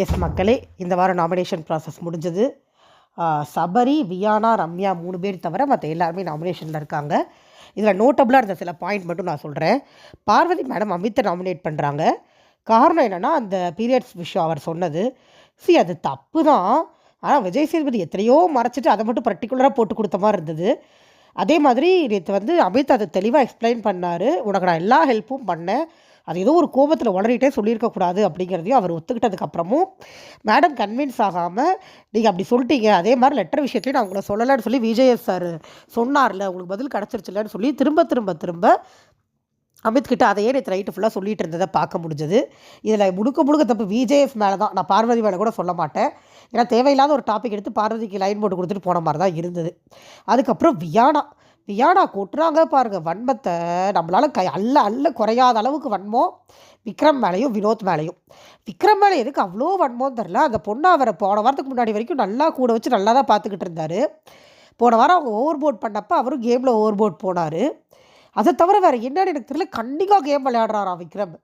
S மக்களே, இந்த வாரம் நாமினேஷன் ப்ராசஸ் முடிஞ்சது. சபரி, வியானா, ரம்யா 3 பேர் தவிர மற்ற எல்லாருமே நாமினேஷனில் இருக்காங்க. இதில் நோட்டபுளாக இருந்த சில பாயிண்ட் மட்டும் நான் சொல்கிறேன். பார்வதி மேடம் அமித்தை நாமினேட் பண்ணுறாங்க. காரணம் என்னென்னா, அந்த பீரியட்ஸ் விஷயம் அவர் சொன்னது அது தப்பு தான். ஆனால் விஜய் சேதுபதி எத்தனையோ மறைச்சிட்டு அதை மட்டும் பர்டிகுலராக போட்டு கொடுத்த மாதிரி இருந்தது. அதே மாதிரி நேற்று அமித் அதை தெளிவாக எக்ஸ்பிளைன் பண்ணார். உனக்கு நான் எல்லா ஹெல்ப்பும் பண்ணேன், அது ஏதோ ஒரு கோபத்தில் உளறிட்டே சொல்லியிருக்கக்கூடாது அப்படிங்கிறதையும் அவர் ஒத்துக்கிட்டதுக்கப்புறமும் மேடம் கன்வின்ஸ் ஆகாமல் நீங்கள் அப்படி சொல்லிட்டீங்க, அதே மாதிரி லெட்டர் விஷயத்துலையும் நான் உங்களை சொல்லலைன்னு சொல்லி விஜயஎஸ் சார் சொன்னார்ல, உங்களுக்கு பதில் கிடச்சிருச்சுலன்னு சொல்லி திரும்ப திரும்ப திரும்ப அமித்கிட்ட அதையே நேற்று ரைட்டு ஃபுல்லாக சொல்லிட்டு இருந்ததை பார்க்க முடிஞ்சது. இதில் முழுக்க தப்பு விஜேஎஸ் மேலே தான், நான் பார்வதி மேலே கூட சொல்ல மாட்டேன். ஏன்னா தேவையில்லாத ஒரு டாபிக் எடுத்து பார்வதிக்கு லைன் போட்டு கொடுத்துட்டு போன மாதிரி தான் இருந்தது. அதுக்கப்புறம் வியானா கொட்டுறாங்க பாருங்கள் வன்மத்தை. நம்மளால் அல்ல குறையாத அளவுக்கு வன்மம் விக்ரம் மேலேயும் வினோத் மேலேயும். விக்ரம் மேலே எதுக்கு அவ்வளோ வன்மோன்னு தெரில. அந்த பொண்ணை அவரை போன வாரத்துக்கு முன்னாடி வரைக்கும் நல்லா கூட வச்சு நல்லா தான் பார்த்துக்கிட்டு இருந்தார். போன வாரம் அவங்க ஓவர் போர்ட் பண்ணப்போ அவரும் கேமில் ஓவர் போர்ட் போனார். அதை தவிர வேறு என்னன்னு எனக்கு தெரியல, கண்டிப்பாக கேம் விளையாடுறாராம் விக்ரம்,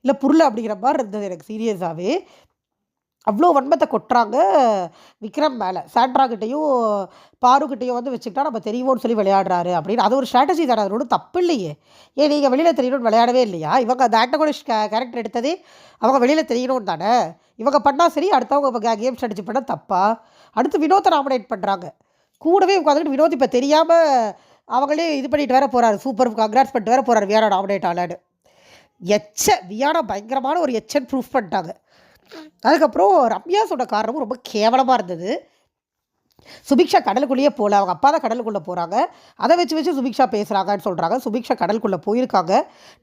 இல்லை புரியல அப்படிங்கிற மாதிரி இருந்தது எனக்கு சீரியஸாகவே. அவ்வளோ வன்மத்தை கொட்டுறாங்க விக்ரம் மேலே. சாண்ட்ராக்கிட்டையும் பாருக்கிட்டையும் வச்சுக்கிட்டா நம்ம தெரியுமோன்னு சொல்லி விளையாடுறாரு அப்படின்னு. அது ஒரு ஸ்ட்ராட்டஜி தானே, அது ஒன்றும் தப்பு இல்லையே. ஏன் நீங்கள் வெளியில் தெரியணும்னு விளையாடவே இல்லையா? இவங்க அந்த ஆண்டகோனிஸ்ட் கேரக்டர் எடுத்ததே அவங்க வெளியில் தெரியணும்னு தானே. இவங்க பண்ணால் சரி, அடுத்தவங்க கேம் ஸ்ட்ராட்டஜி பண்ணால் தப்பா? அடுத்து வினோத்தை நாமினேட் பண்ணுறாங்க. கூடவே உட்காந்துக்கிட்டு வினோத் இப்போ தெரியாமல் அவங்களே இது பண்ணிட்டு வேற போகிறாரு, சூப்பர் கங்க்ராட்ஸ் பண்ணிட்டு வேற போகிறாரு வியானா நாமினேட் ஆகலான்னு. வியானா பயங்கரமான ஒரு எச்சன் ப்ரூஃப் பண்ணிட்டாங்க. அதுக்கப்புறம் ரம்யா சொன்ன காரணமும் ரொம்ப கேவலமாக இருந்தது. சுபிக்ஷா கடலுக்குள்ளேயே போகல, அவங்க அப்பா தான் கடலுக்குள்ளே போகிறாங்க, அதை வச்சு சுபிக்ஷா பேசுகிறாங்கன்னு சொல்கிறாங்க. சுபிக்ஷா கடலுக்குள்ளே போயிருக்காங்க,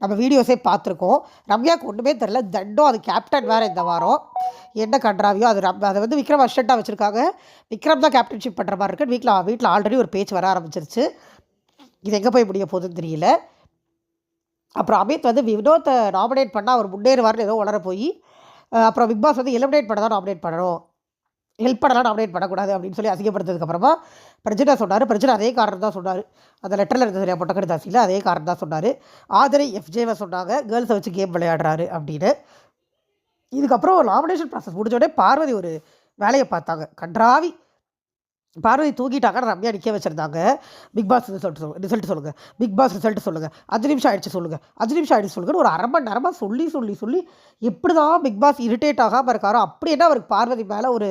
நம்ம வீடியோஸே பார்த்துருக்கோம். ரம்யாவுக்கு ஒன்றுமே தெரில, தண்டம். அது கேப்டன் வேறு இந்த வாரம் என்ன கண்ட்ராவியோ அது அதை விக்ரம் அசிஸ்டண்ட்டாக வச்சுருக்காங்க. விக்ரம் தான் கேப்டன்ஷிப் பண்ணுற மாதிரி இருக்குது. வீட்டில் ஆல்ரெடி ஒரு பேச்சு வர ஆரம்பிச்சிருச்சு. இது எங்கே போய் முடிய போகுதுன்னு தெரியல. அப்புறம் அமித் வினோத்தை நாமினேட் பண்ணால் அவர் முன்னேறுவார்னு ஏதோ உளர போய் அப்புறம் பிக் பாஸ் எலிமினேட் பண்ண தான் நாமினேட் பண்ணணும், ஹெல்ப் பண்ணலாம் நாமினேட் பண்ணக்கூடாது அப்படின்னு சொல்லி அசிங்கப்படுத்ததுக்கப்புறமா பிரஜினா சொன்னார். பிரஜினா அதே காரணம் தான் சொன்னார். அந்த லெட்டரில் இருந்தது இல்லையா பொட்டக்கடுதாசியில், அதே காரணம் தான் சொன்னார். ஆதரை எஃப்ஜேவை சொன்னாங்க கேர்ள்ஸை வச்சு கேம் விளையாடுறாரு அப்படின்னு. இதுக்கப்புறம் நாமினேஷன் ப்ராசஸ் முடிஞ்சோடனே பார்வதி ஒரு வேலையை பார்த்தாங்க கன்றாவி. பார்வதி தூங்கிட்டாங்கன்னு ரம்யா நிற்க வச்சுருந்தாங்க. பிக் பாஸ் ரிசல்ட் சொல்லுங்கள், பிக் பாஸ் ரிசல்ட் சொல்லுங்கள், 5 நிமிஷம் ஆகிடுச்சு சொல்லுங்கன்னு ஒரு அரை மணி நேரமாக சொல்லி எப்படி தான் பிக் பாஸ் இரிட்டேட் ஆகாமல் இருக்காரோ அப்படி என்ன அவருக்கு பார்வதி மேலே ஒரு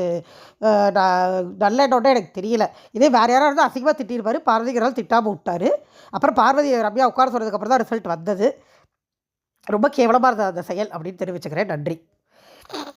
நல்ல எண்ணோட எனக்கு தெரியல. இதே வேறு யாராவது இருந்தால் அசிங்கமாக திட்டிருப்பார், பார்வதிங்கிறனால திட்டாமல் விட்டார். அப்புறம் பார்வதி ரம்யா உட்கார சொன்னதுக்கப்புறம் தான் ரிசல்ட் வந்தது. ரொம்ப கேவலமாக இருந்தது அந்த செயல் அப்படின்னு தெரிவிச்சுக்கிறேன். நன்றி.